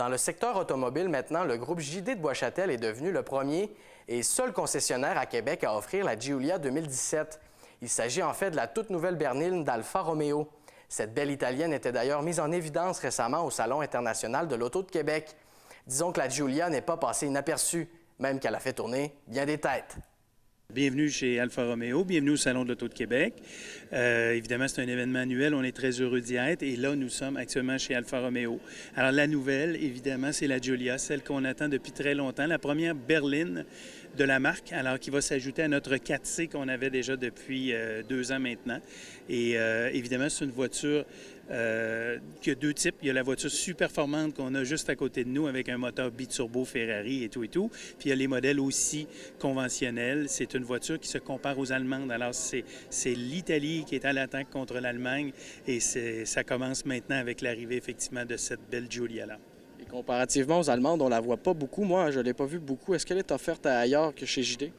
Dans le secteur automobile, maintenant, le groupe JD de Bois-Châtel est devenu le premier et seul concessionnaire à Québec à offrir la Giulia 2017. Il s'agit en fait de la toute nouvelle berline d'Alfa Romeo. Cette belle italienne était d'ailleurs mise en évidence récemment au Salon international de l'Auto de Québec. Disons que la Giulia n'est pas passée inaperçue, même qu'elle a fait tourner bien des têtes. Bienvenue chez Alfa Romeo, bienvenue au Salon de l'Auto de Québec. Évidemment, c'est un événement annuel, on est très heureux d'y être et là, nous sommes actuellement chez Alfa Romeo. Alors, la nouvelle, évidemment, c'est la Giulia, celle qu'on attend depuis très longtemps, la première berline de la marque, alors qui va s'ajouter à notre 4C qu'on avait déjà depuis 2 ans maintenant. Et évidemment, c'est une voiture qui a 2 types. Il y a la voiture super performante qu'on a juste à côté de nous avec un moteur biturbo Ferrari et tout. Puis il y a les modèles aussi conventionnels. C'est une voiture qui se compare aux Allemandes. Alors, c'est l'Italie qui est à l'attaque contre l'Allemagne et ça commence maintenant avec l'arrivée effectivement de cette belle Giulia-là. Et comparativement aux Allemandes, on ne la voit pas beaucoup. Moi, je ne l'ai pas vue beaucoup. Est-ce qu'elle est offerte ailleurs que chez JD?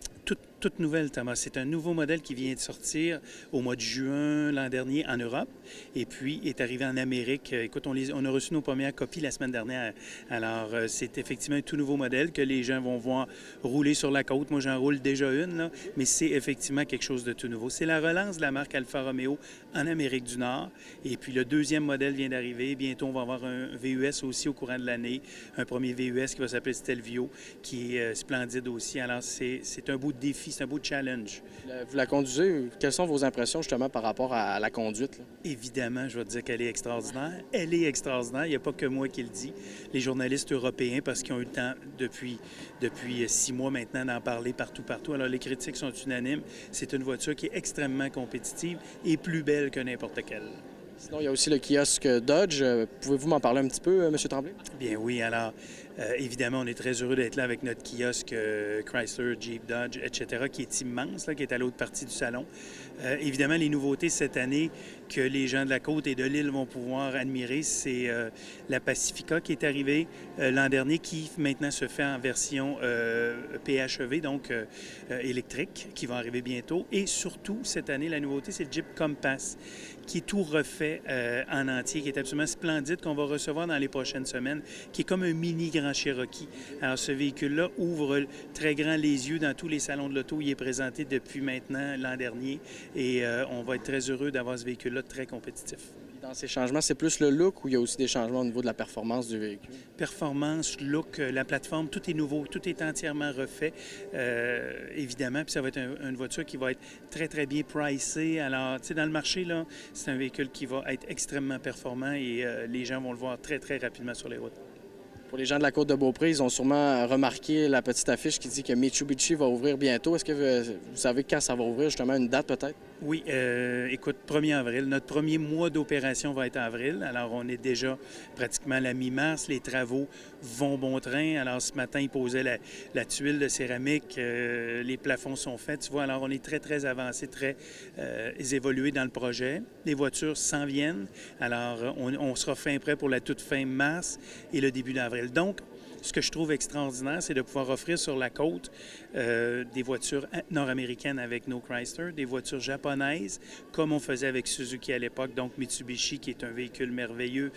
Toute nouvelle, Thomas. C'est un nouveau modèle qui vient de sortir au mois de juin l'an dernier en Europe et puis est arrivé en Amérique. Écoute, on a reçu nos premières copies la semaine dernière. Alors, c'est effectivement un tout nouveau modèle que les gens vont voir rouler sur la côte. Moi, j'en roule déjà une, là, mais c'est effectivement quelque chose de tout nouveau. C'est la relance de la marque Alfa Romeo en Amérique du Nord. Et puis, le deuxième modèle vient d'arriver. Bientôt, on va avoir un VUS aussi au courant de l'année. Un premier VUS qui va s'appeler Stelvio, qui est splendide aussi. Alors, c'est un beau défi. C'est un beau challenge. Vous la conduisez. Quelles sont vos impressions justement par rapport à la conduite, là? Évidemment, je vais te dire qu'elle est extraordinaire. Elle est extraordinaire. Il n'y a pas que moi qui le dis. Les journalistes européens, parce qu'ils ont eu le temps depuis 6 mois maintenant d'en parler partout. Alors, les critiques sont unanimes. C'est une voiture qui est extrêmement compétitive et plus belle que n'importe quelle. Sinon, il y a aussi le kiosque Dodge. Pouvez-vous m'en parler un petit peu, M. Tremblay? Bien oui, alors évidemment, on est très heureux d'être là avec notre kiosque Chrysler, Jeep, Dodge, etc., qui est immense, là, qui est à l'autre partie du salon. Évidemment, les nouveautés cette année que les gens de la côte et de l'île vont pouvoir admirer, c'est la Pacifica qui est arrivée l'an dernier, qui maintenant se fait en version PHEV, donc électrique, qui va arriver bientôt. Et surtout, cette année, la nouveauté, c'est le Jeep Compass, qui est tout refait en entier, qui est absolument splendide, qu'on va recevoir dans les prochaines semaines, qui est comme un mini Grand Cherokee. Alors, ce véhicule-là ouvre très grand les yeux dans tous les salons de l'auto. Il est présenté depuis maintenant l'an dernier et on va être très heureux d'avoir ce véhicule-là très compétitif. Dans ces changements, c'est plus le look ou il y a aussi des changements au niveau de la performance du véhicule? Performance, look, la plateforme, tout est nouveau, tout est entièrement refait, évidemment. Puis ça va être une voiture qui va être très, très bien pricée. Alors, tu sais, dans le marché, là, c'est un véhicule qui va être extrêmement performant et les gens vont le voir très, très rapidement sur les routes. Pour les gens de la Côte-de-Beaupré, ils ont sûrement remarqué la petite affiche qui dit que Mitsubishi va ouvrir bientôt. Est-ce que vous savez quand ça va ouvrir, justement, une date peut-être? Oui, écoute, 1er avril. Notre premier mois d'opération va être en avril. Alors, on est déjà pratiquement à la mi-mars. Les travaux vont bon train. Alors, ce matin, ils posaient la tuile de céramique. Les plafonds sont faits. Tu vois, alors on est très, très avancé, très évolué dans le projet. Les voitures s'en viennent. Alors, on sera fin prêt pour la toute fin mars et le début d'avril. Donc, ce que je trouve extraordinaire, c'est de pouvoir offrir sur la côte des voitures nord-américaines avec nos Chrysler, des voitures japonaises, comme on faisait avec Suzuki à l'époque, donc Mitsubishi, qui est un véhicule merveilleux,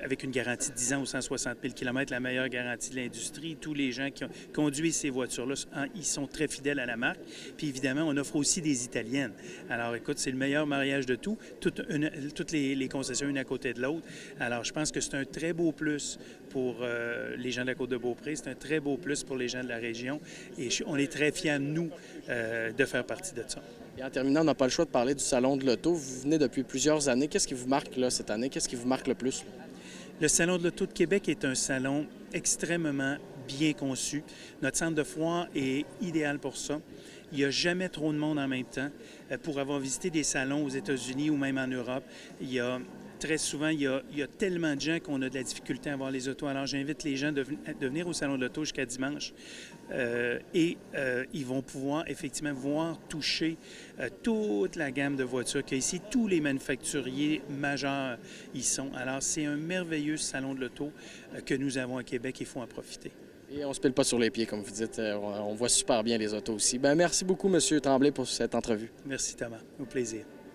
avec une garantie de 10 ans ou 160 000 km, la meilleure garantie de l'industrie. Tous les gens qui conduisent ces voitures-là, ils sont très fidèles à la marque. Puis évidemment, on offre aussi des italiennes. Alors écoute, c'est le meilleur mariage de tout, toutes les concessions une à côté de l'autre. Alors je pense que c'est un très beau plus pour les gens de la Côte-de-Beaupré. C'est un très beau plus pour les gens de la région et on est très fiers, nous, de faire partie de ça. Et en terminant, on n'a pas le choix de parler du Salon de l'Auto. Vous venez depuis plusieurs années. Qu'est-ce qui vous marque là, cette année? Qu'est-ce qui vous marque le plus, là? Le Salon de l'Auto de Québec est un salon extrêmement bien conçu. Notre centre de foire est idéal pour ça. Il n'y a jamais trop de monde en même temps. Pour avoir visité des salons aux États-Unis ou même en Europe, très souvent, il y a tellement de gens qu'on a de la difficulté à avoir les autos. Alors, j'invite les gens de venir au Salon de l'Auto jusqu'à dimanche et ils vont pouvoir effectivement voir, toucher toute la gamme de voitures qu'il y a ici. Tous les manufacturiers majeurs y sont. Alors, c'est un merveilleux Salon de l'Auto que nous avons à Québec. Il faut en profiter. Et on ne se pile pas sur les pieds, comme vous dites. On voit super bien les autos aussi. Bien, merci beaucoup, M. Tremblay, pour cette entrevue. Merci, Thomas. Au plaisir.